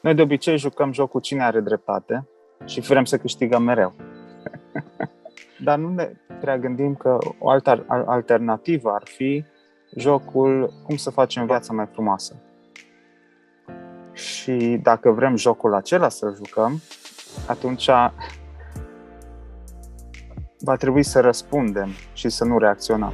Noi de obicei jucăm jocul cine are dreptate și vrem să câștigăm mereu. Dar nu ne prea gândim că o altă alternativă ar fi jocul cum să facem viața mai frumoasă. Și dacă vrem jocul acela să jucăm, atunci va trebui să răspundem și să nu reacționăm.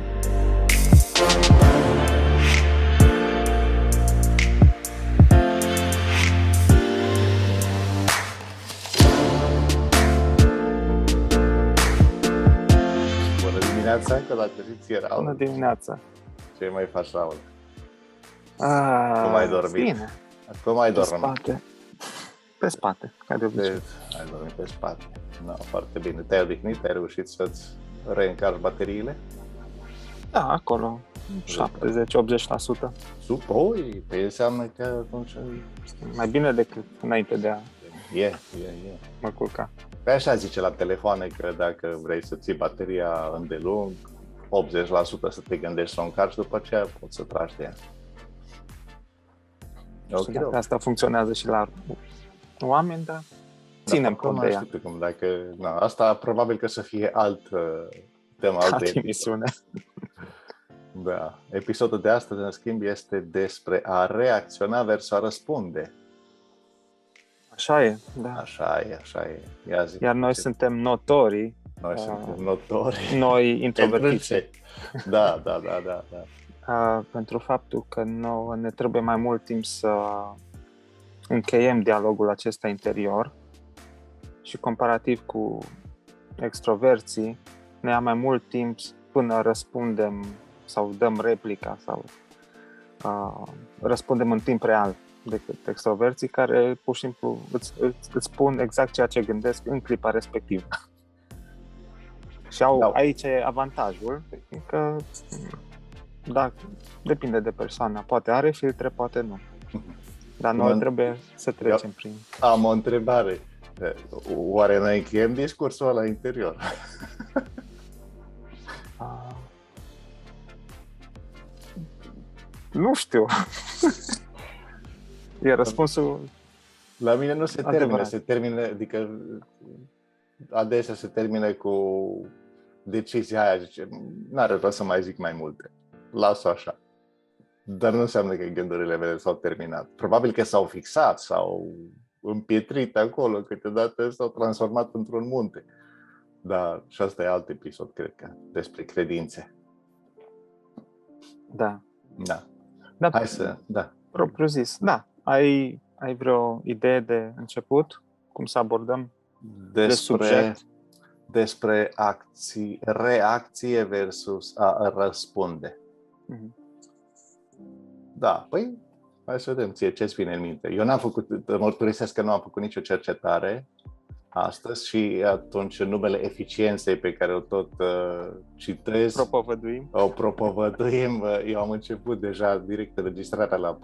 Că la ție, Raul. Bună dimineața! Ce mai faci, Raul? Cum ai dormit? Bine. Cum ai dormit? Spate. Pe spate, ca de obicei. Ai dormit pe spate. No, foarte bine. Te-ai odihnit? Ai reușit să-ți reîncarci bateriile? Da, acolo 70-80%. Supoi, pe înseamnă că atunci... Mai bine decât înainte de a mă culca. Pe așa zice la telefoane că dacă vrei să ții bateria îndelung, 80% să te gândești să o încarci, după aceea poți să tragi de ea. Okay, dacă asta funcționează și la oameni, dar ținem cont de ea. Asta probabil că să fie altă emisiune. Da. Episodul de astăzi, în schimb, este despre a reacționa versus a răspunde. Așa e, da. Așa e. Iar noi suntem notorii. Noi introvertiți. Da. Pentru faptul că nouă ne trebuie mai mult timp să încheiem dialogul acesta interior și comparativ cu extroverții ne ia mai mult timp până răspundem sau dăm replica sau răspundem în timp real decât extroverții care pur și simplu îți spun exact ceea ce gândesc în clipa respectivă. Și aici e avantajul, că da, depinde de persoană. Poate are filtre, poate nu. Dar noi trebuie să trecem prin... Am o întrebare. Oare noi încheiem discursul ăla interior? Nu știu. E răspunsul... La mine nu se termină, adică adesea se termină cu decizia aia, zice, n-are rost să mai zic mai multe. Las-o așa. Dar nu înseamnă că gândurile mele s-au terminat. Probabil că s-au fixat, s-au împietrit acolo, câteodată s-au transformat într-un munte. Dar și asta e alt episod, cred că, despre credințe. Da. Hai să... Da. Propriu zis, da. Ai vreo idee de început? Cum să abordăm despre reacție versus a răspunde. Da, păi hai să vedem ce-ți vine în minte. Eu mărturisesc că nu am făcut nicio cercetare astăzi și atunci numele eficienței pe care o tot citesc, o propovăduim, eu am început deja direct înregistrarea la 4:30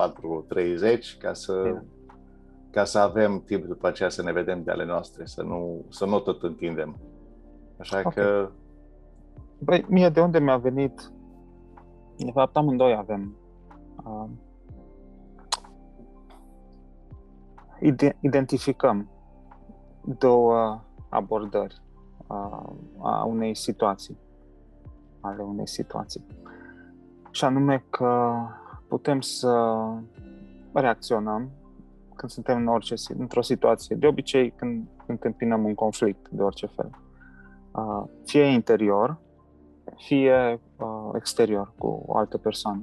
ca să avem timp după aceea să ne vedem de ale noastre, să nu tot întindem. Așa că... Băi, mie de unde mi-a venit? De fapt, amândoi avem. Identificăm două abordări ale unei situații. Și anume că putem să reacționăm când suntem într-o situație. De obicei, când întâmpinăm un conflict de orice fel. Fie interior, fie exterior cu o altă persoană.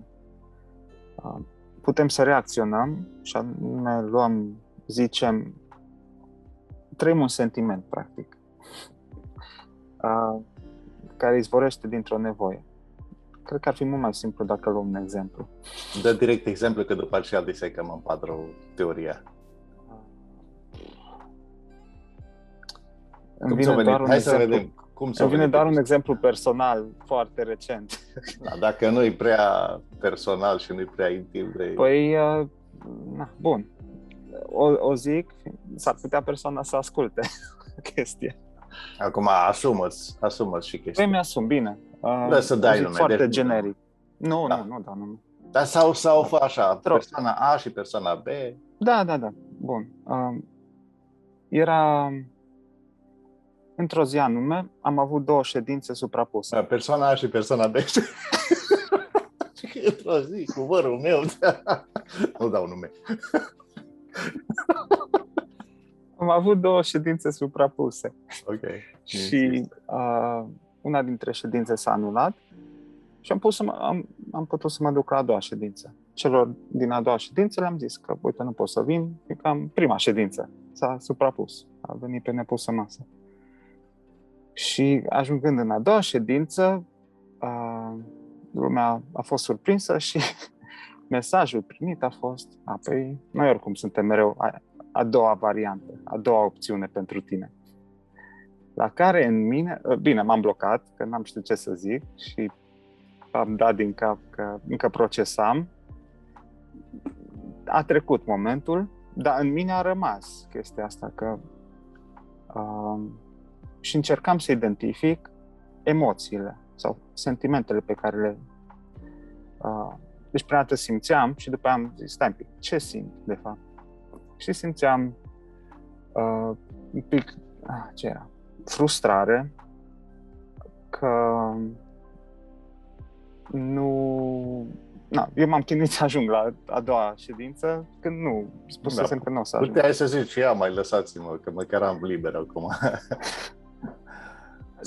Putem să reacționăm și anume trăim un sentiment, practic, care izvorește dintr-o nevoie. Cred că ar fi mult mai simplu dacă luăm un exemplu. Dă direct exemplu, că după aceea disecăm în 4 teoria. Îmi vine doar un exemplu personal foarte recent. Da, dacă nu e prea personal și nu e prea intim. Păi, bun. O zic, s-ar putea persoana să asculte chestia. Acum asumă-ți și chestia. Păi mi-asum, bine. Să dai nume. Foarte generic. Nu dau nume. Dar sau fă așa, persoana A și persoana B. Da. Bun. Era într-o zi anume, am avut 2 ședințe suprapuse. Da, persoana A și persoana B. Într-o zi, cu vărul meu. Nu dau nume. Am avut 2 ședințe suprapuse. Ok. Și una dintre ședințe s-a anulat și am putut să mă duc la a doua ședință. Celor din a doua ședință le-am zis că, uite, nu pot să vin, fiindcă am prima ședință. S-a suprapus. A venit pe nepusă masă. Și ajungând în a doua ședință, lumea a fost surprinsă și mesajul primit a fost: păi, noi oricum suntem mereu a doua variantă, a doua opțiune pentru tine. La care în mine, bine, m-am blocat, că n-am știut ce să zic și am dat din cap că încă procesam. A trecut momentul, dar în mine a rămas chestia asta, că și încercam să identific emoțiile sau sentimentele pe care le... Deci prima dată simțeam și după aia am zis, stai un pic, ce simt de fapt? Și simțeam un pic, ce era? Frustrare că eu m-am chinuit să ajung la a doua ședință când nu, spusesem că nu o să ajung. Puteai să zici și mai lăsați-mă, că măcar am liber acum.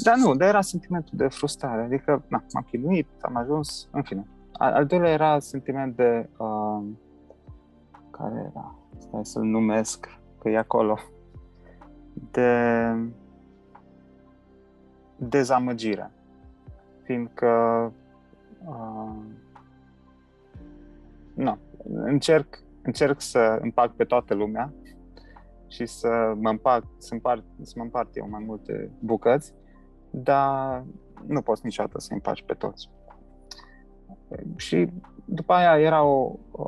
Dar nu, dar era sentimentul de frustrare, adică m-am chinuit, am ajuns, în fine. Al doilea era sentiment de, care era, stai să-l numesc, că e acolo, de dezamăgire, fiindcă încerc să împac pe toată lumea și să mă împart eu mai multe bucăți, dar nu poți niciodată să împaci pe toți. Și după aia era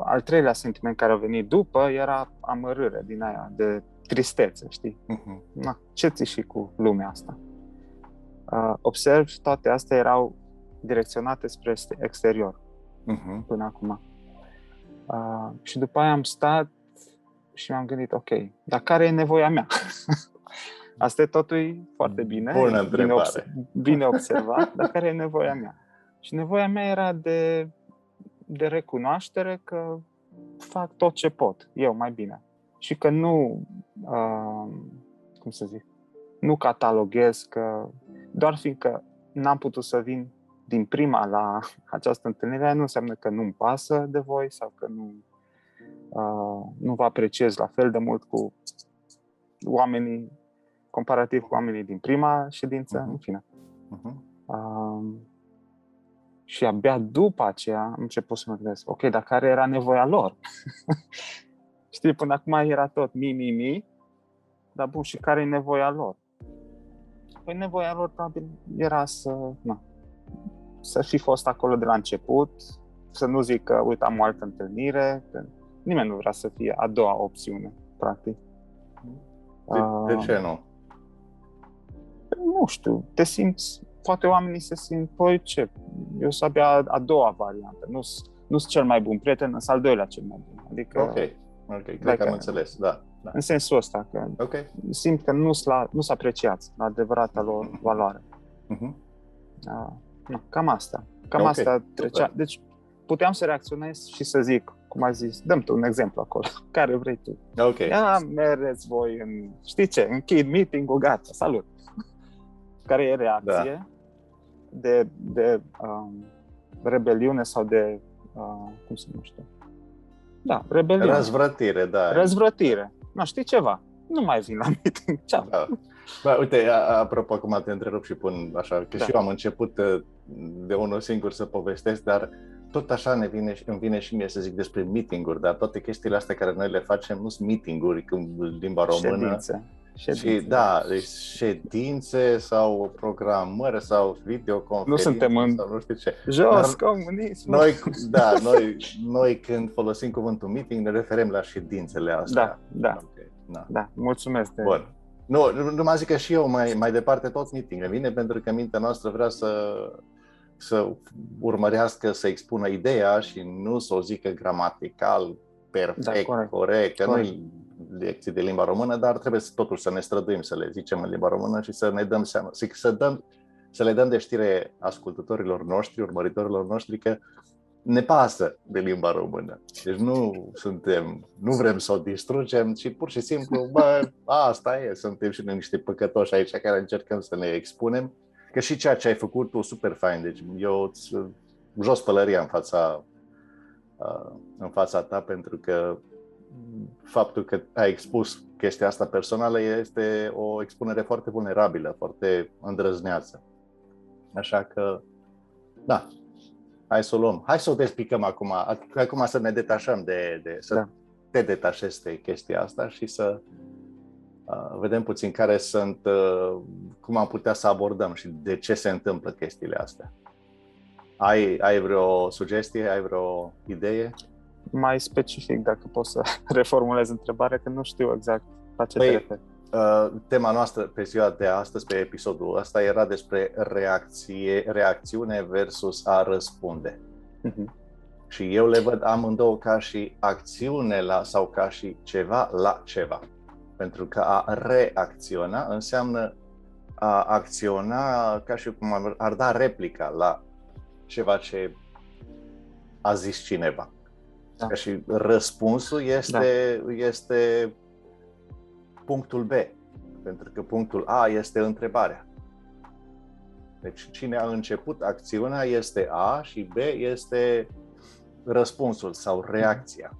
al treilea sentiment care a venit după, era amărâre din aia, de tristețe, știi? Uh-huh. Ce ți și cu lumea asta? Observ, toate astea erau direcționate spre exterior, uh-huh, până acum. Și după aia am stat și m-am gândit, ok, dar care e nevoia mea? Asta e totul foarte bine, bine observat, dar care e nevoia mea? Și nevoia mea era de recunoaștere că fac tot ce pot, eu mai bine. Și că nu, nu cataloghez, că doar fiindcă n-am putut să vin din prima la această întâlnire, nu înseamnă că nu-mi pasă de voi sau că nu vă apreciez la fel de mult cu oamenii, comparativ cu oamenii din prima ședință, în fine. Și abia după aceea am început să mă gândesc, ok, dar care era nevoia lor? Știi, până acum era tot mi, dar bun, și care e nevoia lor? Păi nevoia lor probabil era să fi fost acolo de la început, să nu zic că, uite, am o altă întâlnire, că nimeni nu vrea să fie a doua opțiune, practic. De ce nu? Nu știu, te simți, poate oamenii se simt, păi ce, eu sunt abia a doua variantă, nu sunt cel mai bun prieten, sunt al doilea cel mai bun. Adică, ok, cred că am înțeles, da. În sensul ăsta, că simt că nu sunt apreciați la adevărata lor valoare. Cam asta. Asta trecea. Deci puteam să reacționez și să zic, cum ai zis, dă-mi tu un exemplu acolo, care vrei tu. Ia, mereți voi știi ce, închid meeting-ul, gata, salut. Care e reacție de rebeliune sau de, cum se numește? Da, rebeliune. Răzvrătire, da. Răzvrătire. Nu, știi ceva? Nu mai vin la meeting. Ceau. Da. Bă, uite, apropo, acum te întrerup și pun așa, că și eu am început de unul singur să povestesc, dar tot așa îmi vine și mie să zic despre meeting-uri, dar toate chestiile astea care noi le facem nu sunt meeting-uri în limba română. Ședințe. Și da, deci ședințe sau programări sau videoconferințe. Nu suntem în sau nu știu ce. Jos comunism. Noi când folosim cuvântul meeting ne referim la ședințele astea. Da, mulțumesc. Bun. Nu mă zic că și eu mai departe tot meeting. Vine pentru că mintea noastră vrea să urmărească, să expună ideea și nu să o zică gramatical perfect, corect. Că noi lecții de limba română, dar trebuie totuși să ne străduim să le zicem în limba română și să ne dăm seama, să le dăm de știre ascultătorilor noștri, urmăritorilor noștri, că ne pasă de limba română. Deci nu vrem să o distrugem, ci pur și simplu, asta e, suntem și noi niște păcătoși aici care încercăm să ne expunem, că și ceea ce ai făcut tu super fain, deci eu îți jos pălăria în fața ta, pentru că faptul că ai expus chestia asta personală este o expunere foarte vulnerabilă, foarte îndrăzneață. Așa că, da, hai să o luăm. Hai să o despicăm acum să ne detașăm să te detașezi de chestia asta și să vedem puțin care sunt, cum am putea să abordăm și de ce se întâmplă chestiile astea. Ai vreo sugestie, ai vreo idee? Mai specific, dacă poți să reformulez întrebarea, că nu știu exact la ce te referi. Tema noastră pe ziua de astăzi, pe episodul ăsta, era despre reacțiune versus a răspunde. Și eu le văd amândouă ca și acțiune sau ca și ceva la ceva. Pentru că a reacționa înseamnă a acționa ca și cum ar da replica la ceva ce a zis cineva. Da. Ca și răspunsul este punctul B, pentru că punctul A este întrebarea. Deci cine a început acțiunea este A și B este răspunsul sau reacția.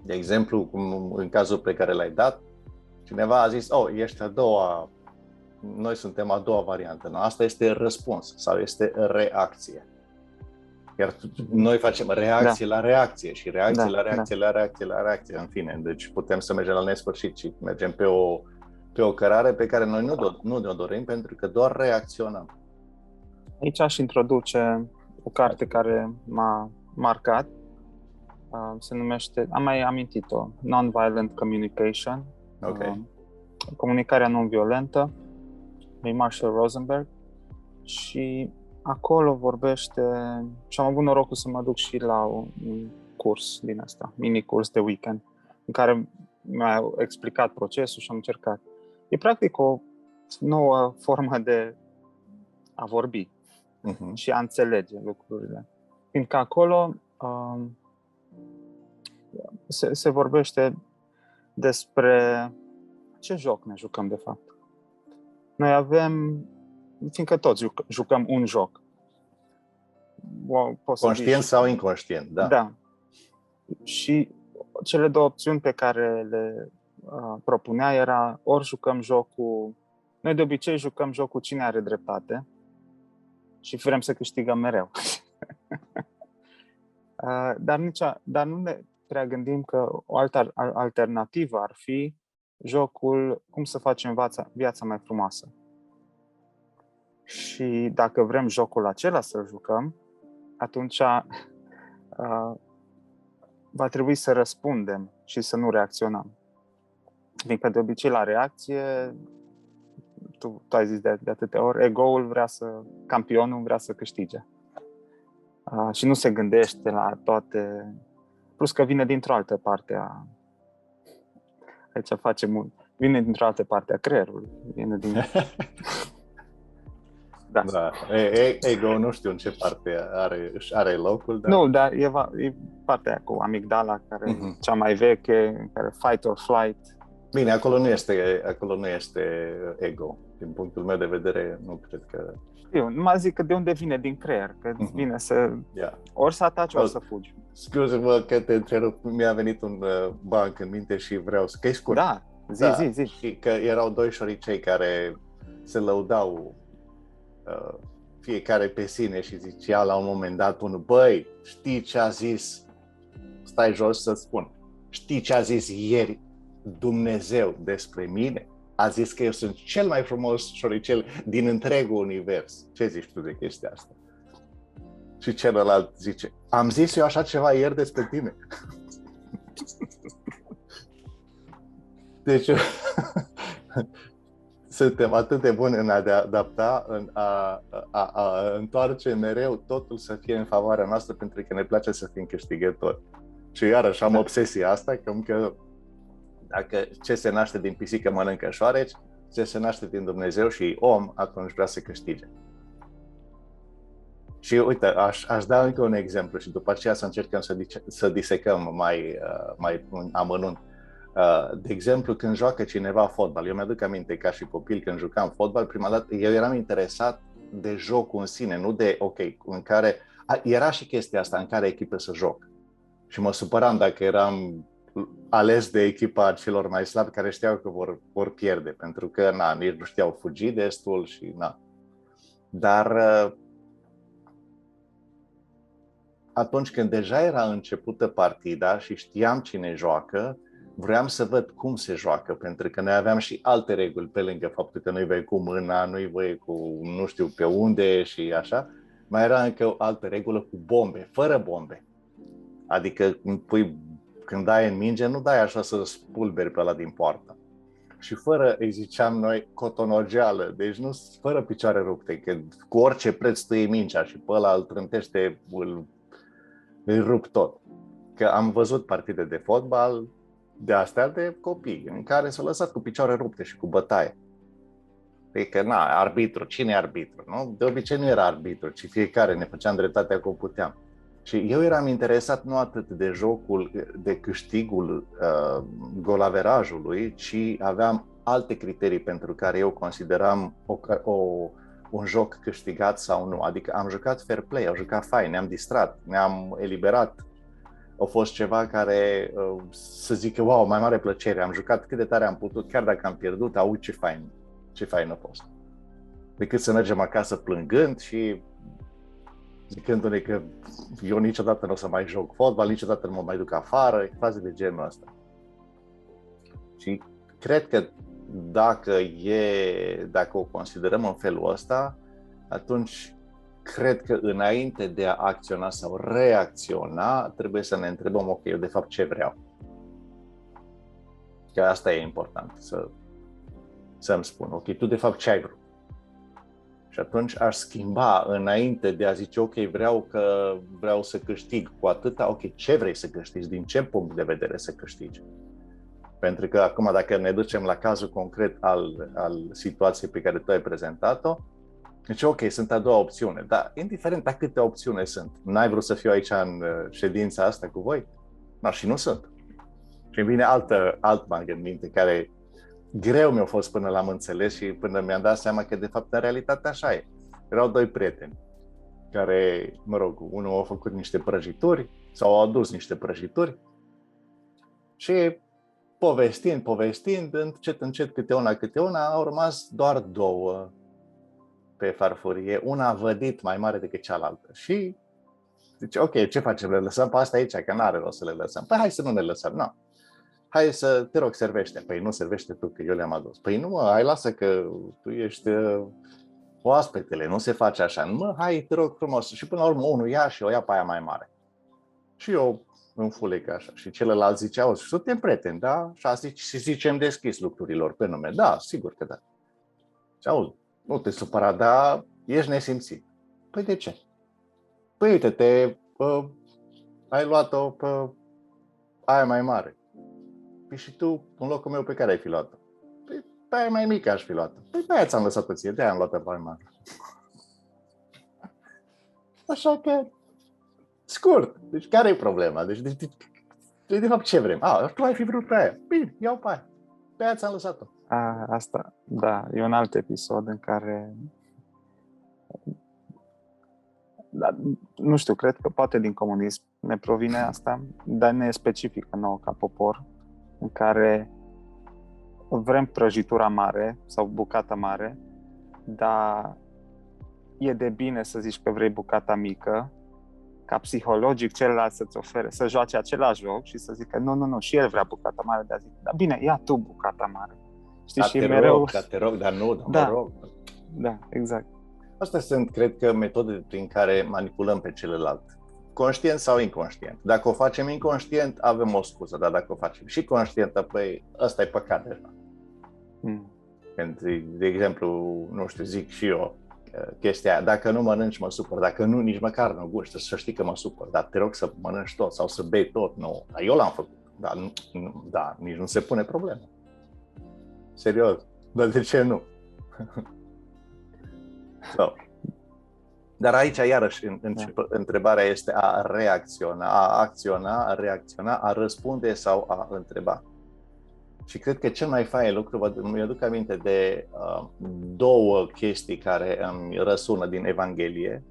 De exemplu, cum în cazul pe care l-ai dat, cineva a zis, noi suntem a doua variantă. Asta este răspuns sau este reacție. Iar noi facem reacție la reacție și reacție la reacție la reacție la reacție, în fine. Deci putem să mergem la nesfârșit și mergem pe o cărare pe care noi nu ne-o dorim, pentru că doar reacționăm. Aici aș introduce o carte care m-a marcat. Se numește, am mai amintit-o, Non-Violent Communication, comunicarea non-violentă, de Marshall Rosenberg. Și acolo vorbește, și am avut norocul să mă duc și la un curs din asta, mini-curs de weekend, în care mi-a explicat procesul și am încercat. E practic o nouă formă de a vorbi și a înțelege lucrurile. Fiindcă acolo se vorbește despre ce joc ne jucăm de fapt. Noi avem, fiindcă toți jucăm un joc. Conștient sau inconștient, da. Da. Și cele două opțiuni pe care le propunea era ori jucăm jocul, noi de obicei jucăm jocul cine are dreptate și vrem să câștigăm mereu. Dar nu ne prea gândim că o altă alternativă ar fi jocul cum să facem viața mai frumoasă. Și dacă vrem jocul acela să-l jucăm, atunci va trebui să răspundem și să nu reacționăm. Adică de obicei la reacție, tu ai zis de atâtea ori, campionul vrea să câștige. Și nu se gândește la toate, plus că vine dintr-o altă parte vine dintr-o altă parte a creierului. Vine din... Da. Ego nu știu în ce parte are locul. Dar... Nu, dar e partea aia cu amigdala, care e cea mai veche, care fight or flight. Bine, acolo nu este ego. Din punctul meu de vedere, nu cred că... Eu nu mă zic că de unde vine, din creier, că vine să... Ori să ataci, ori să fugi. Scuze-mă că te întrerup, mi-a venit un banc în minte și vreau să... Că-i scurt. Da, zi. Și că erau doi șoricei care se lăudau fiecare pe sine și zicea la un moment dat unul, băi, știi ce a zis, stai jos să spun, știi ce a zis ieri Dumnezeu despre mine? A zis că eu sunt cel mai frumos șoricel din întregul univers. Ce zici tu de chestia asta? Și celălalt zice, am zis eu așa ceva ieri despre tine. Deci suntem atât de buni în a adapta, în a întoarce mereu totul să fie în favoarea noastră, pentru că ne place să fim câștigători. Și iarăși am obsesia asta, că Dacă ce se naște din pisică mănâncă șoareci, ce se naște din Dumnezeu și om, atunci vrea să câștige. Și uite, aș da încă un exemplu și după aceea să încercăm să disecăm mai în amănunt. De exemplu, când joacă cineva fotbal, eu mi-aduc aminte ca și copil când jucam fotbal, prima dată eu eram interesat de jocul în sine, nu de, în care, era și chestia asta în care echipă să joc. Și mă supăram dacă eram ales de echipa celor mai slabi care știau că vor pierde, pentru că nici nu știau fugi destul și Dar atunci când deja era începută partida și știam cine joacă, vreau să văd cum se joacă, pentru că noi aveam și alte reguli pe lângă faptul că nu-i vei cu mâna, nu-i vei cu nu știu pe unde și așa. Mai era încă o altă regulă cu bombe, fără bombe. Adică când dai în minge, nu dai așa să spulberi pe ăla din poartă. Și fără, îi ziceam noi, cotonogeală, deci nu fără picioare rupte, că cu orice preț tu iei mingea și pe ăla îl trântește, îl rup tot. Că am văzut partide de fotbal de astea de copii, în care s-au lăsat cu picioare rupte și cu bătaie. Adică, arbitru, cine e arbitru? Nu? De obicei nu era arbitru, ci fiecare ne făceam dreptatea cum puteam. Și eu eram interesat nu atât de jocul, de câștigul golaverajului, ci aveam alte criterii pentru care eu consideram un joc câștigat sau nu. Adică am jucat fair play, am jucat fain, ne-am distrat, ne-am eliberat. A fost ceva care, să zic că, wow, mai mare plăcere, am jucat cât de tare am putut, chiar dacă am pierdut, ce fain a fost. Decât să mergem acasă plângând și zicându-ne că eu niciodată nu o să mai joc fotbal, niciodată nu mă mai duc afară, faze de genul ăsta. Și cred că dacă o considerăm în felul ăsta, atunci cred că înainte de a acționa sau reacționa, trebuie să ne întrebăm, eu de fapt ce vreau? Că asta e important, să-mi spun, tu de fapt ce ai vrut? Și atunci aș schimba înainte de a zice, vreau să câștig cu atâta, ce vrei să câștigi, din ce punct de vedere să câștigi? Pentru că acum dacă ne ducem la cazul concret al situației pe care tu ai prezentat-o, deci sunt a doua opțiune, dar indiferent a câte opțiuni sunt, n-ai vrut să fiu aici în ședința asta cu voi? Și nu sunt. Și îmi vine alt bang în minte care greu mi-a fost până l-am înțeles și până mi-am dat seama că de fapt în realitate așa e. Erau doi prieteni care, unul a făcut niște prăjituri sau au adus niște prăjituri și povestind, încet câte una, au rămas doar două pe farfurie, una a vădit mai mare decât cealaltă și zice, ce facem, le lăsăm pe asta aici, că n-are rost să le lăsăm. Păi hai să nu ne lăsăm, Hai să, te rog, servește. Păi nu, servește tu, că eu le-am adus. Păi nu, hai, lasă că tu ești oaspetele, nu se face așa. Hai, te rog frumos. Și până la urmă unul ia și o ia pe aia mai mare. Și eu înfulec așa. Și celălalt zicea, suntem prieteni, da? Și zicem deschis lucrurilor pe nume. Da, sigur că da. Și auzi, nu te supăra, dar ești nesimțit. Păi de ce? Păi uite, ai luat-o pe aia mai mare. Păi și tu, în locul meu, pe care ai fi luat-o? Păi pe aia mai mică aș fi luat-o. Păi pe aia ți-am lăsat-o ție, de-aia am luat-o pe aia mai mare. Așa că, scurt, deci care e problema? Deci de fapt ce vrem? Tu ai fi vrut pe aia. Bine, iau pe aia. Pe aia ți-am lăsat-o. Asta, da, e un alt episod în care nu știu, cred că poate din comunism ne provine asta, dar ne e specifică nouă ca popor, în care vrem prăjitura mare sau bucata mare, dar e de bine să zici că vrei bucata mică, ca psihologic celălalt să-ți ofere, să joace același joc și să zică nu, și el vrea bucata mare, dar zic, da bine, ia tu bucata mare. Știi, și mereu... Te rog, dar nu, mă rog. Da, exact. Astea sunt, cred că, metode prin care manipulăm pe celălalt. Conștient sau inconștient. Dacă o facem inconștient, avem o scuză, dar dacă o facem și conștient, păi ăsta e păcat deja. Pentru, de exemplu, nu știu, zic și eu chestia aia, dacă nu mănânci, mă supăr, dacă nici măcar nu guști, să știi că mă supăr, dar te rog să mănânci tot sau să bei tot, nu, dar eu l-am făcut. Da, nici nu se pune problema. Serios. Dar de ce nu? So. Dar aici, iarăși, întrebarea este a reacționa, a acționa, a reacționa, a răspunde sau a întreba. Și cred că cel mai fain lucru, mi-aduc aminte de două chestii care îmi răsună din Evanghelie.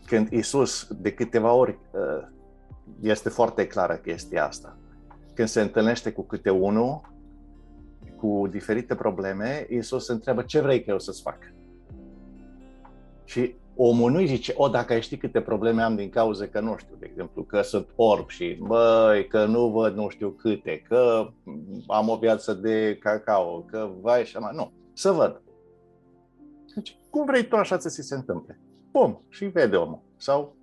Când Iisus, de câteva ori, este foarte clară chestia asta. Când se întâlnește cu câte unul, cu diferite probleme, Iisus întreabă: ce vrei că eu să-ți fac? Și omul nu-i zice: dacă ai ști câte probleme am din cauza că nu știu, de exemplu, că sunt orb și că nu văd nu știu câte, că am o viață de cacao, că vai și mai. Nu, să văd. Deci, cum vrei tu așa să ți se întâmple? Bum, și vede omul. Sau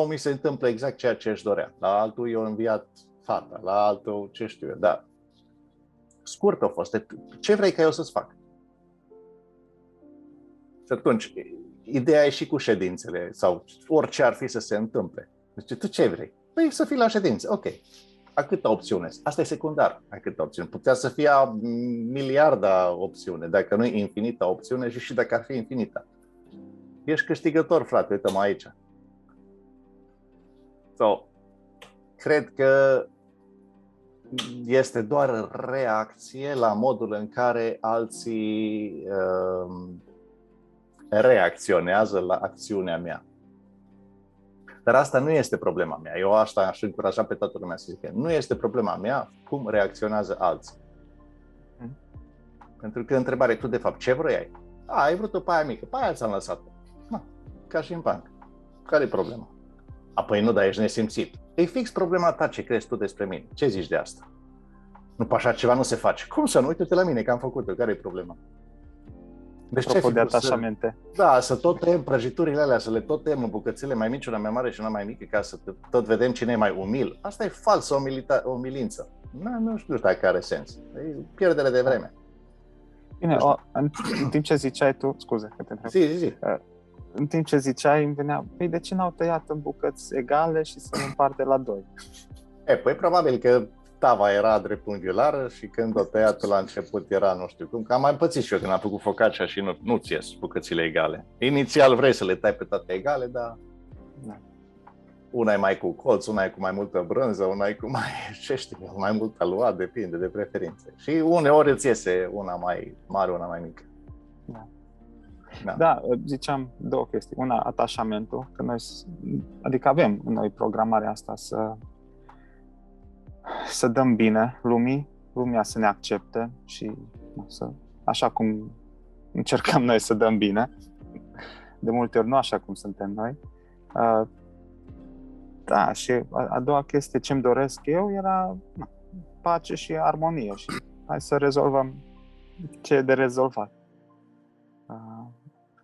mi se întâmplă exact ceea ce își dorea. La altul i-a înviat fata, la altul ce știu eu, dar scurt a fost. Ce vrei ca eu să-ți fac? Și atunci, ideea e și cu ședințele sau orice ar fi să se întâmple. Deci, tu ce vrei? Păi să fii la ședință. Ok. A câta opțiune? Asta e secundar. A câta opțiune? Putea să fie a miliarda opțiune, dacă nu e infinită opțiune și dacă ar fi infinită. Ești câștigător, frate, uite-mă aici. Cred că este doar reacție la modul în care alții reacționează la acțiunea mea. Dar asta nu este problema mea. Eu asta aș încuraja pe toată lumea să zică. Nu este problema mea cum reacționează alții. Pentru că întrebarea, tu de fapt ce vrei? Ai vrut o paia mică, paia ți-am lăsat-o. Ca și în bancă. Care e problema? Apoi nu, dar ești nesimțit. E fix problema ta, ce crezi tu despre mine. Ce zici de asta? Nu, așa ceva nu se face. Cum să nu? Uite-te la mine că am făcut-o. Care e problema? Deci ce de atașamente. Să tot tăiem prăjiturile alea, să le tot tăiem în bucățele mai mici, una mai mare și una mai mică, ca să tot vedem cine e mai umil. Asta e falsă umilință. Nu știu dacă are sens. E pierdere de vreme. Bine, în timp ce ziceai tu, scuze că te întreb. Zi. În timp ce ziceai, îmi venea, păi de ce n-au tăiat în bucăți egale și să le împarte la doi? Păi probabil că tava era dreptunghiulară și când o tăiat la început era nu știu cum, că am mai pățit și eu când am făcut focaccia și nu-ți ies bucățile egale. Inițial vrei să le tai pe toate egale, dar una e mai cu colț, una e cu mai multă brânză, una e cu mai mult aluat, depinde de preferințe. Și uneori îți iese una mai mare, una mai mică. Da, ziceam două chestii. Una, atașamentul, că adică avem noi programarea asta să dăm bine lumea să ne accepte și așa cum încercăm noi să dăm bine, de multe ori nu așa cum suntem noi. Da, și a doua chestie ce-mi doresc eu era pace și armonie și hai să rezolvăm ce e de rezolvat.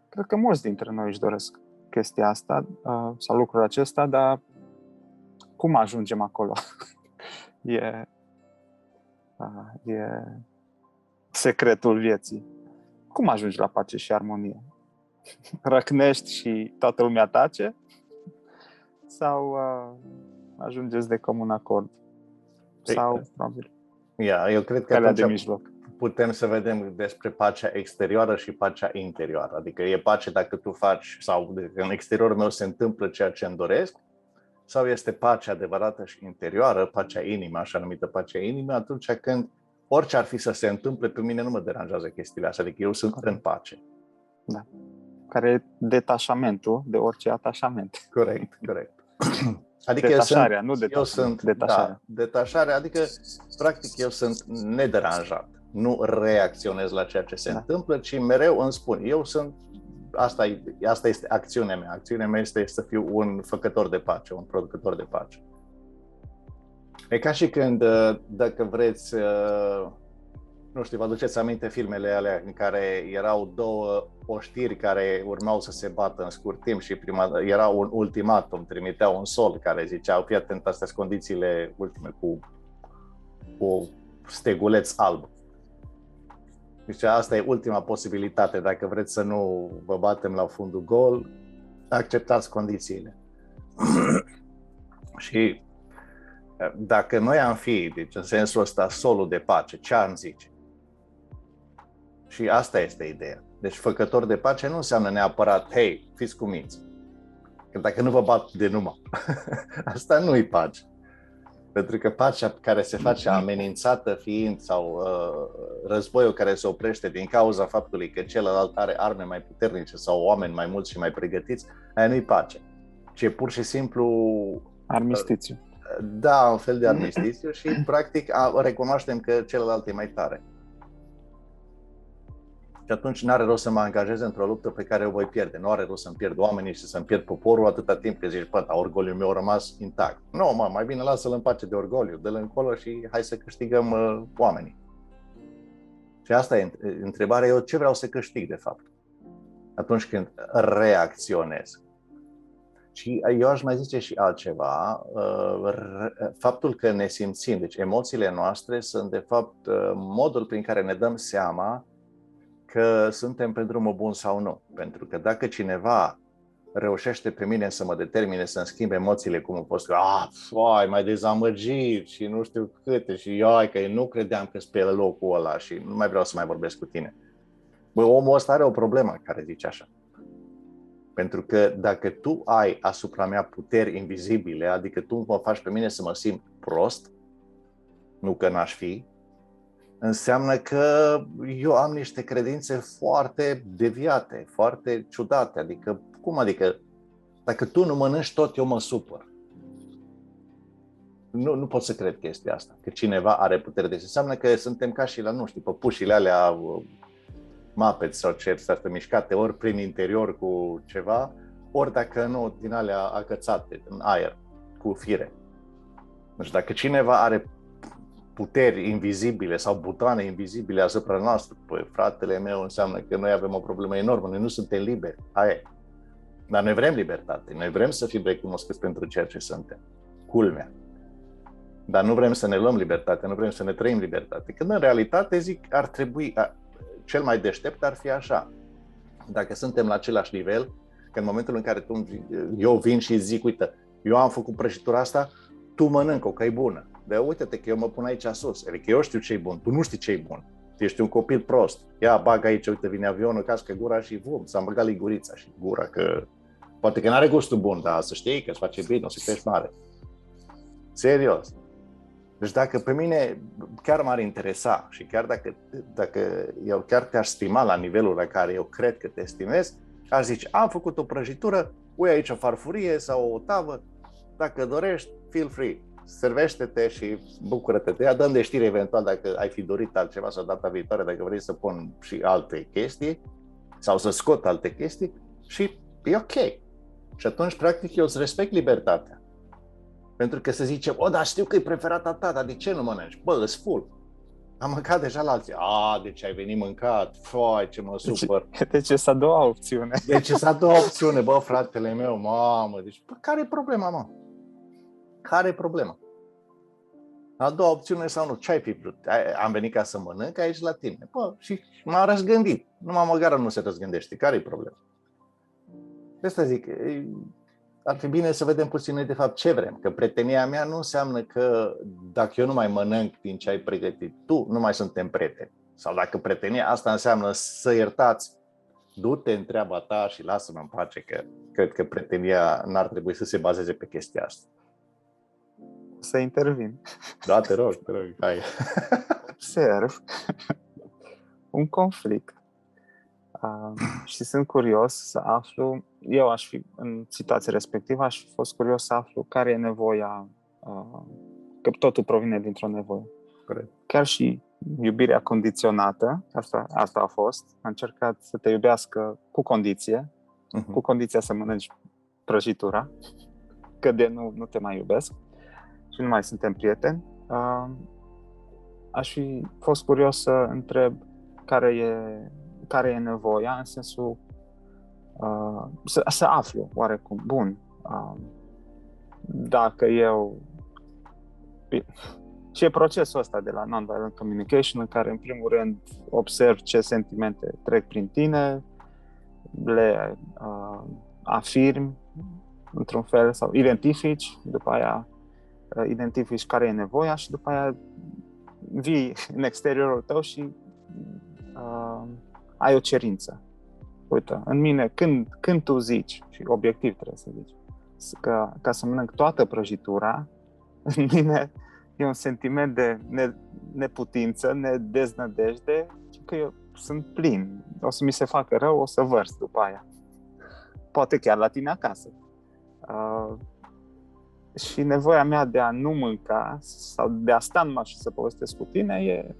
Cred că mulți dintre noi își doresc chestia asta sau lucrul acesta, dar cum ajungem acolo? E secretul vieții. Cum ajungi la pace și armonie? Răcnești și toată lumea tace? Sau ajungeți de comun acord? Sau, probabil, eu cred că de mijloc. Putem să vedem despre pacea exterioară și pacea interioară. Adică e pace dacă tu faci, sau în exteriorul meu se întâmplă ceea ce îmi doresc, sau este pacea adevărată și interioară, pacea inimă, așa numită pacea inimă, atunci când orice ar fi să se întâmple, pe mine nu mă deranjează chestiile astea, adică eu sunt în pace. Da. Care e detașamentul de orice atașament. Corect. Adică detașarea, nu detașament. Detașarea, adică practic eu sunt nederanjat. Nu reacționez la ceea ce se întâmplă, ci mereu îmi spun, asta este acțiunea mea. Acțiunea mea este să fiu un făcător de pace, un producător de pace. E ca și când, dacă vreți, nu știu, vă aduceți aminte filmele alea în care erau două oștiri care urmau să se bată în scurt timp și era un ultimatum, trimiteau un sol care zicea, fii atent, astea sunt condițiile ultime cu steguleț alb. Deci asta e ultima posibilitate, dacă vreți să nu vă batem la fundul gol, acceptați condițiile. Și Dacă noi am fi, deci în sensul ăsta, solul de pace, ce am zice? Și asta este ideea. Deci făcător de pace nu înseamnă neapărat, hei, fiți cuminți. Că dacă nu vă bat de numai, asta nu-i pace. Pentru că pacea care se face amenințată fiind sau războiul care se oprește din cauza faptului că celălalt are arme mai puternice sau oameni mai mulți și mai pregătiți, aia nu-i pace. Ci e pur și simplu... Armistițiu. Da, un fel de armistițiu și practic recunoaștem că celălalt e mai tare. Și atunci n-are rost să mă angajez într-o luptă pe care o voi pierde. Nu are rost să-mi pierd oamenii și să-mi pierd poporul atâta timp că zici, bă, orgoliul meu a rămas intact. Nu, mai bine lasă-l în pace de orgoliu, dă-l încolo și hai să câștigăm oamenii. Și asta e întrebarea, eu ce vreau să câștig de fapt atunci când reacționez. Și eu aș mai zice și altceva, faptul că ne simțim, deci emoțiile noastre sunt de fapt modul prin care ne dăm seama că suntem pe drumul bun sau nu. Pentru că dacă cineva reușește pe mine să mă determine să-mi schimb emoțiile, cum a fost că mai dezamăgit și nu știu câte și că eu nu credeam că sunt pe locul ăla și nu mai vreau să mai vorbesc cu tine. Bă, omul ăsta are o problemă care zice așa. Pentru că dacă tu ai asupra mea puteri invizibile, adică tu mă faci pe mine să mă simt prost, nu că n-aș fi, înseamnă că eu am niște credințe foarte deviate, foarte ciudate. Adică, cum adică? Dacă tu nu mănânci tot, eu mă supăr. Nu pot să cred chestia asta, că cineva are putere. Deci înseamnă că suntem ca și la, nu știu, păpușile alea Muppets sau ce să mișcate ori prin interior cu ceva, ori dacă nu, din alea agățate în aer, cu fire. Deci dacă cineva are puteri invizibile sau butoane invizibile asupra noastră, păi, fratele meu, înseamnă că noi avem o problemă enormă, noi nu suntem liberi, aia e. Dar noi vrem libertate, noi vrem să fim recunoscuți pentru ceea ce suntem, culmea. Dar nu vrem să ne luăm libertate, nu vrem să ne trăim libertate, când în realitate, zic, ar trebui, cel mai deștept ar fi așa. Dacă suntem la același nivel, că în momentul în care eu vin și zic, uite, eu am făcut prăjitura asta, tu mănânc-o, că e bună. Dar uite-te că eu mă pun aici sus, adică eu știu ce e bun, tu nu știi ce e bun. Tu ești un copil prost. Ia, bagă aici, uite, vine avionul, cască gura și s-a băgat ligurița și gura, că poate că n-are gustul bun, dar să știi că îți face bine, o să crești mare. Serios. Deci dacă pe mine chiar m-ar interesa și chiar dacă eu chiar te-aș stima la nivelul la care eu cred că te estimez, aș zice, am făcut o prăjitură, ui aici o farfurie sau o tavă, dacă dorești, feel free. Servește-te și bucură-te de ea, dăm de știre eventual dacă ai fi dorit altceva sau data viitoare, dacă vrei să pun și alte chestii sau să scot alte chestii și e ok. Și atunci, practic, eu îți respect libertatea. Pentru că să zicem, dar știu că e preferata ta, dar de ce nu mănânci? Bă, îs full. Am mâncat deja la alții. Deci ai venit mâncat. Fai, ce mă supăr. Deci e a doua opțiune. Deci e a doua opțiune, bă, fratele meu, mamă. Deci, care e problema, mă? Care e problema? A doua opțiune sau nu? Ce ai fi vrut? Am venit ca să mănânc aici la tine. Bă, și m-am răzgândit. Numai măgară nu se răzgândește. Care e problema? De asta zic, ar fi bine să vedem puțin noi de fapt ce vrem. Că prietenia mea nu înseamnă că dacă eu nu mai mănânc din ce ai pregătit tu, nu mai suntem prieteni. Sau dacă prietenia asta înseamnă să iertați, du-te în treaba ta și lasă-mă în pace, că cred că prietenia n-ar trebui să se bazeze pe chestia asta. Să intervin. Da, te rog, hai. Observ un conflict și sunt curios să aflu, eu aș fi, în situația respectivă, aș fi fost curios să aflu care e nevoia, că totul provine dintr-o nevoie. Corect. Chiar și iubirea condiționată, asta a fost, a încercat să te iubească cu condiție, cu condiția să mănânci prăjitura, că de nu te mai iubesc și nu mai suntem prieteni. Aș fi fost curios să întreb care e nevoia, în sensul să aflu oarecum, bun, dacă eu... Și e procesul ăsta de la non-violent communication, în care în primul rând observ ce sentimente trec prin tine, le afirmi într-un fel sau identifici, după aia identifici care e nevoia și după aia vii în exteriorul tău și ai o cerință. Uite, în mine, când tu zici, și obiectiv trebuie să zici, ca să mănânc toată prăjitura, în mine e un sentiment de neputință, deznădejde, că eu sunt plin. O să mi se facă rău, o să vărs după aia. Poate chiar la tine acasă. Și nevoia mea de a nu mânca sau de a sta numai și să povestesc cu tine e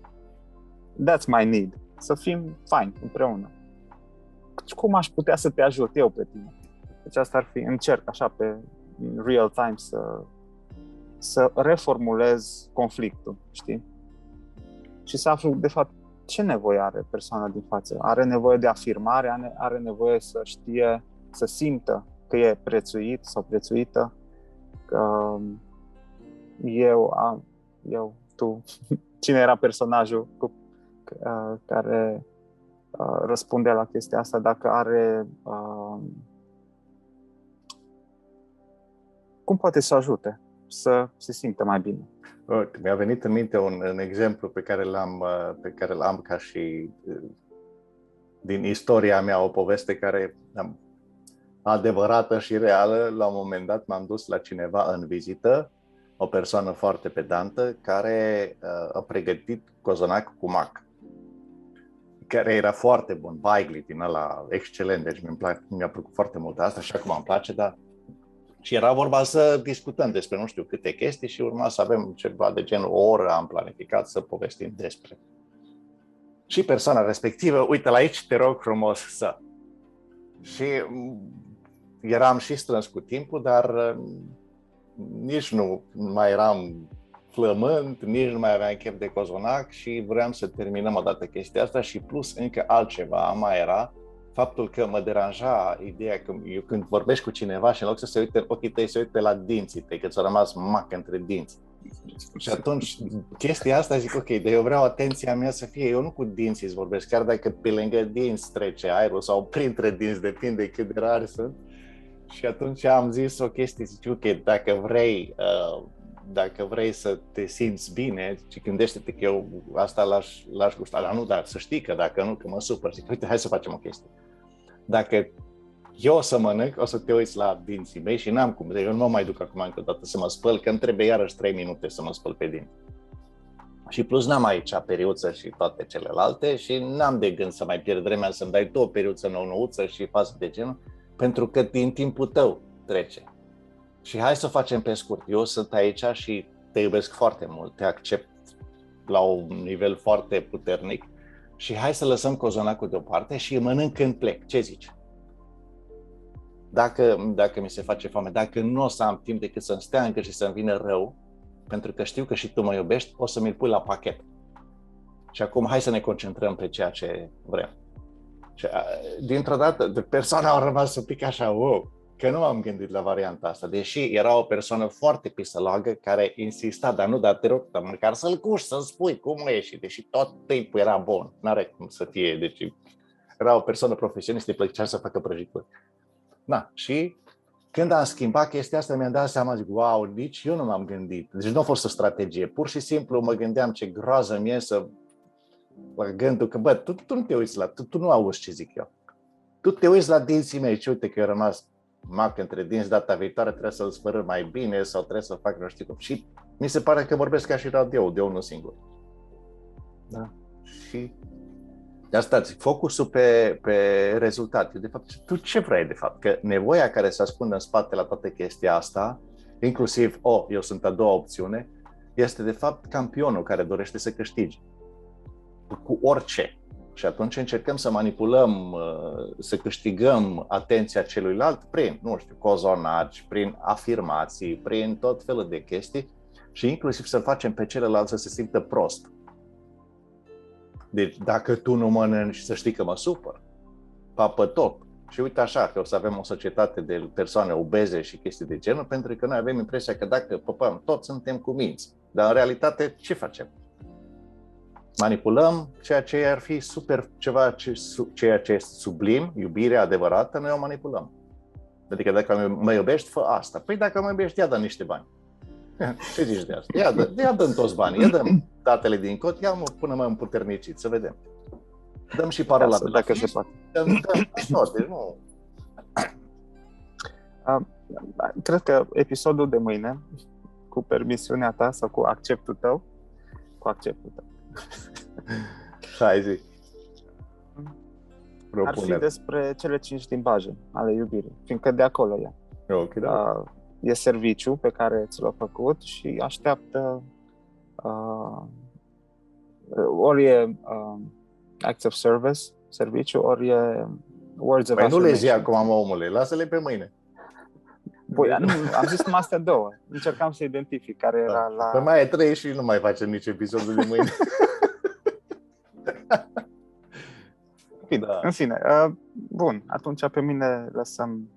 that's my need. Să fim fine împreună. Cum aș putea să te ajut eu pe tine? Deci asta ar fi, încerc așa pe real time să reformulez conflictul, știi? Și să aflu, de fapt, ce nevoie are persoana din față. Are nevoie de afirmare, are nevoie să știe, să simtă că e prețuit sau prețuită, că tu, cine era personajul care răspunde la chestia asta, dacă are cum poate să ajute să se simtă mai bine. Mi-a venit în minte un exemplu pe care l-am ca și din istoria mea, o poveste care adevărată și reală. La un moment dat m-am dus la cineva în vizită, o persoană foarte pedantă, care a pregătit cozonac cu mac, care era foarte bun, baigli din ăla excelent, deci mi-a plăcut foarte mult asta și acum îmi place, dar și era vorba să discutăm despre nu știu câte chestii și urma să avem ceva de genul o oră am planificat să povestim despre. Și persoana respectivă, uite la aici, te rog frumos să. Și eram și strâns cu timpul, dar nici nu mai eram flământ, nici nu mai aveam chef de cozonac și vreau să terminăm odată chestia asta și plus încă altceva mai era faptul că mă deranja ideea că eu când vorbești cu cineva și în loc să se uite în ochii tăi, se uite la dinții tăi, că ți-a rămas mac între dinți. Și atunci chestia asta zic, ok, dar eu vreau atenția mea să fie, eu nu cu dinții îți vorbesc, chiar dacă pe lângă dinți trece aerul sau printre dinți, depinde cât de rari sunt. Și atunci am zis o chestie, zic, ok, dacă vrei să te simți bine, și gândește-te că eu asta l-aș gusta, dar nu, dar să știi că dacă nu, că mă supăr, zic, uite, hai să facem o chestie. Dacă eu o să mănânc, o să te uiți la dinții mei și n-am cum, eu nu mă mai duc acum încă o dată să mă spăl, că îmi trebuie iarăși 3 minute să mă spăl pe dinți. Și plus n-am aici periuță și toate celelalte și n-am de gând să mai pierd vremea să-mi dai tu o periuță nou-nouță și față de genul, pentru că din timpul tău trece. Și hai să facem pe scurt. Eu sunt aici și te iubesc foarte mult, te accept la un nivel foarte puternic și hai să lăsăm cozonacul deoparte și mănânc când plec. Ce zici? Dacă mi se face foame, dacă nu o să am timp decât să-mi stea încă și să-mi vină rău, pentru că știu că și tu mă iubești, o să mi-l pui la pachet. Și acum hai să ne concentrăm pe ceea ce vrem. Și dintr-o dată, persoana a rămas un pic așa, wow, că nu m-am gândit la varianta asta, deși era o persoană foarte pisăloagă care insista, dar te rog, dar măcar să-l cuși, să-mi spui cum e și deși tot timpul era bun, n-are cum să fie, deci era o persoană profesionistă, îi plăcea să facă prăjituri. Da, și când am schimbat chestia asta, mi-am dat seama, zic, wow, nici eu nu m-am gândit, deci nu a fost o strategie, pur și simplu mă gândeam ce groază mi-e să la gândul că, bă, tu nu te uiți tu nu auzi ce zic eu. Tu te uiți la dinții mei și uite că eu rămas mac între dinți, data viitoare trebuie să-l spărâm mai bine sau trebuie să fac nu știu cum. Și mi se pare că vorbesc ca și radio, de unul singur. Da. Și de asta zic, focusul pe rezultate. De fapt, tu ce vrei de fapt? Că nevoia care se ascunde în spate la toată chestia asta, inclusiv, eu sunt a doua opțiune, este de fapt campionul care dorește să câștige. Cu orice. Și atunci încercăm să manipulăm, să câștigăm atenția celuilalt prin, nu știu, cozonaci, prin afirmații, prin tot felul de chestii și inclusiv să facem pe celălalt să se simtă prost. Deci dacă tu nu mănânci, să știi că mă supăr. Papă tot. Și uite așa că o să avem o societate de persoane obeze și chestii de genul, pentru că noi avem impresia că dacă păpăm, toți suntem cu minți. Dar în realitate, ce facem? Manipulăm ceea ce ar fi ceea ce este sublim, iubirea adevărată, noi o manipulăm. Adică dacă mă iubești, fă asta. Păi dacă mă iubești, ia dă niște bani. Ce zici de asta? Ia dăm toți banii, ia dăm datele din cod, ia-mă până mă împuternicit, să vedem. Dăm și parola de la dacă fiș, se poate. dăm tot, deci nu... Cred că episodul de mâine, cu permisiunea ta sau cu acceptul tău, Hai zi. Ar fi despre cele 5 limbaje ale iubirii, fiindcă de acolo e. Okay, da. E serviciu pe care ți l-a făcut și așteaptă ori e acts of service, serviciu, ori e words of affirmation. Nu le zi acum, omule, lasă-le pe mâine. Păi, am zis numai astea două. Încercam să identific care era la... Păi mai e 3 și nu mai facem nici episodul de mâine. Bine, da. În fine, bun, atunci pe mine lăsăm...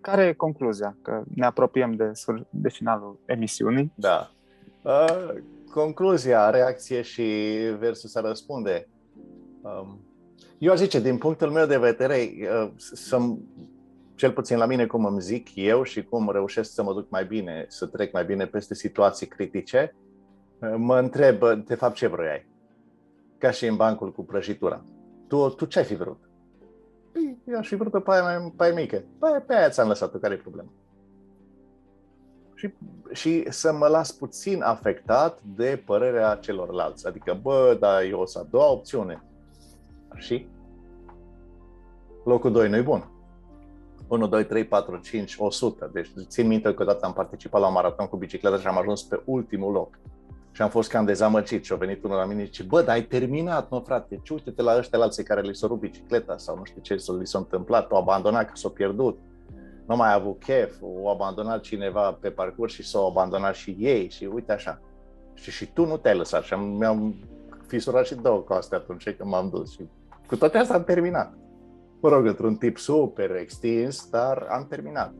Care e concluzia? Că ne apropiem de finalul emisiunii. Da. Concluzia, reacție și versus a răspunde. Eu aș zice, din punctul meu de vedere, cel puțin la mine cum îmi zic eu și cum reușesc să mă duc mai bine, să trec mai bine peste situații critice, mă întreb, de fapt, ce vroiai? Ca și în bancul cu prăjitura. Tu ce ai fi vrut? Eu aș fi vrut pe aia mică. Pe aia ți-am lăsat-o, care e problema? Și să mă las puțin afectat de părerea celorlalți. Adică, dar eu o să a doua opțiune. Și locul 2 nu-i bun. 1, 2, 3, 4, 5, 100. Deci țin minte că odată am participat la un maraton cu bicicletă și am ajuns pe ultimul loc. Și am fost cam dezamăgit și a venit unul la mine și zice, dar ai terminat, mă frate, ce uite-te la ăștia alții care li s-a rupt bicicleta sau nu știu ce li s-a întâmplat, o abandonat că s-a pierdut, nu mai a avut chef, o abandonat cineva pe parcurs și s-au abandonat și ei și uite așa. Și tu nu te-ai lăsat și mi-am fisurat și 2 coaste atunci când m-am dus și cu toate astea am terminat. Mă rog, într-un tip super extins, dar am terminat.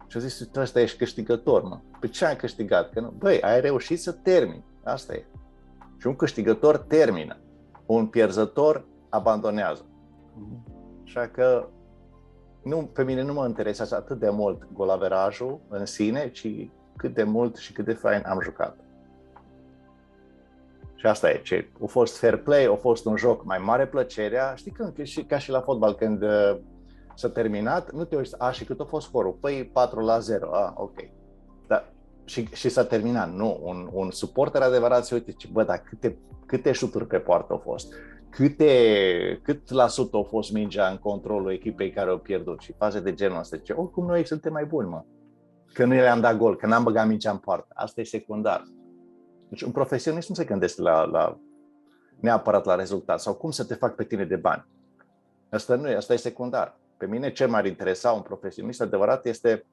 Și a zis, tu ăsta ești câștigător, mă. Pe ce am câștigat? Că nu? Băi, ai reușit să termini. Asta e. Și un câștigător termină. Un pierzător abandonează. Așa că pe mine nu mă interesează atât de mult golaverajul în sine, ci cât de mult și cât de fain am jucat. Și asta e. A fost fair play, a fost un joc mai mare plăcerea. Știi când, ca și la fotbal, când s-a terminat, nu te uiți, și cât a fost scorul? Păi 4-0, ok. Da, și s-a terminat, nu. Un suporter adevărat se uite, dar câte șuturi pe poartă au fost? Cât la sută a fost mingea în controlul echipei care au pierdut și faze de genul ăsta. Oricum noi suntem mai buni, mă. Că nu le-am dat gol, că n-am băgat mingea în poartă. Asta e secundar. Deci un profesionist nu se gândește neapărat la rezultat sau cum să te fac pe tine de bani. Asta e secundar. Pe mine ce m-ar interesa un profesionist adevărat este,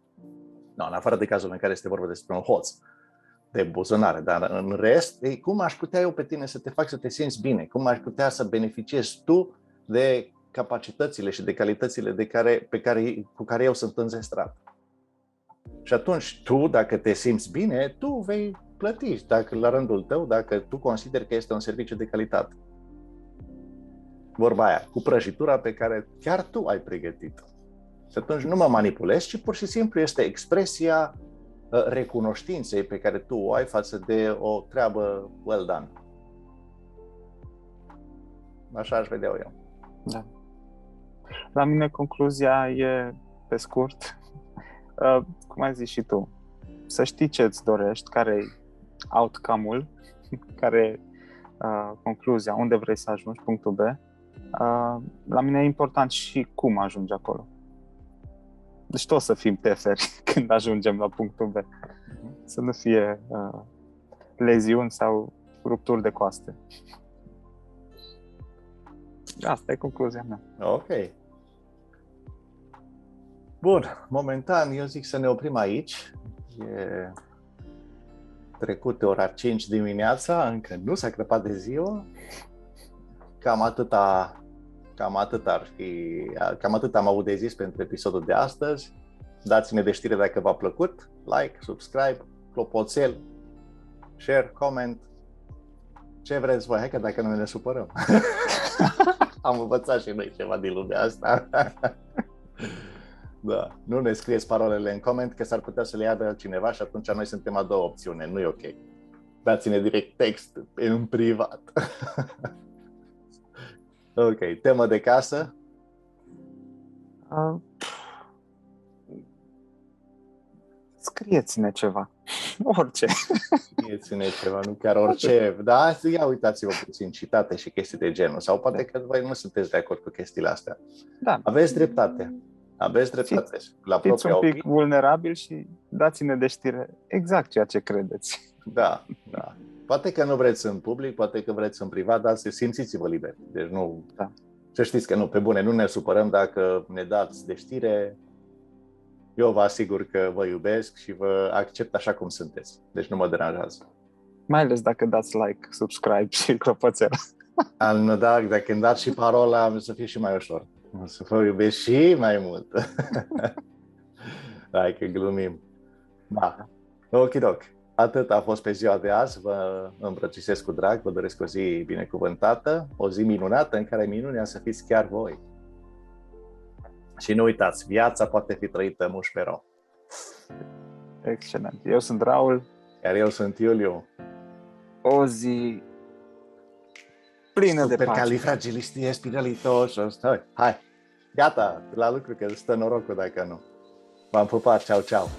în afară de cazul în care este vorba despre un hoț de buzunare, dar în rest, cum aș putea eu pe tine să te fac să te simți bine? Cum aș putea să beneficiezi tu de capacitățile și de calitățile cu care eu sunt înzestrat? Și atunci tu, dacă te simți bine, tu vei plăti, dacă la rândul tău, dacă tu consideri că este un serviciu de calitate. Vorba aia, cu prăjitura pe care chiar tu ai pregătit-o. Și atunci nu mă manipulezi, ci pur și simplu este expresia recunoștinței pe care tu o ai față de o treabă well done. Așa aș vedea eu. Da. La mine concluzia e pe scurt, cum ai zis și tu, să știi ce îți dorești, care e outcome-ul, care e concluzia, unde vrei să ajungi, punctul B. La mine e important și cum ajungi acolo. Deci tot să fim teferi când ajungem la punctul B. Să nu fie leziuni sau rupturi de coaste. Asta e concluzia mea. Ok. Bun, momentan eu zic să ne oprim aici. E trecut de ora 5 dimineața, încă nu s-a crăpat de ziua. Cam atât am avut de zis pentru episodul de astăzi. Dați-ne de știre dacă v-a plăcut, like, subscribe, clopoțel, share, comment, ce vreți voi, hai că dacă nu ne supărăm. Am învățat și noi ceva din lumea asta. Da. Nu ne scrieți parolele în coment, că s-ar putea să le ia cineva și atunci noi suntem a doua opțiune. Nu e ok. Dați-ne direct text în privat. Ok. Temă de casă? Scrieți-ne orice. Scrieți-ne ceva, nu chiar orice. Da, ia uitați-vă puțin citate și chestii de genul. Sau poate că voi nu sunteți de acord cu chestiile astea. Da. Aveți dreptate. Fiți un pic vulnerabil și dați-ne de știre exact ceea ce credeți. Da. Poate că nu vreți în public, poate că vreți în privat, dar simțiți-vă liberi. Deci nu... Da. Să știți că nu, pe bune, nu ne supărăm dacă ne dați de știre. Eu vă asigur că vă iubesc și vă accept așa cum sunteți. Deci nu mă deranjează. Mai ales dacă dați like, subscribe și clopoțel. Da, dacă îmi dați și parola, să fie și mai ușor. O să vă iubesc și mai mult. Hai că glumim. Da. Okidoc. Atât a fost pe ziua de azi. Vă îmbrățișez cu drag, vă doresc o zi binecuvântată, o zi minunată în care minunea să fiți chiar voi. Și nu uitați, viața poate fi trăită mușpero. Excelent. Eu sunt Raul. Iar eu sunt Iuliu. O zi plină de pace. Supercalifragilistiespiralidosos. Hai, gata, la lucru că stă norocul dacă nu. V-am pupat, ceau, ceau.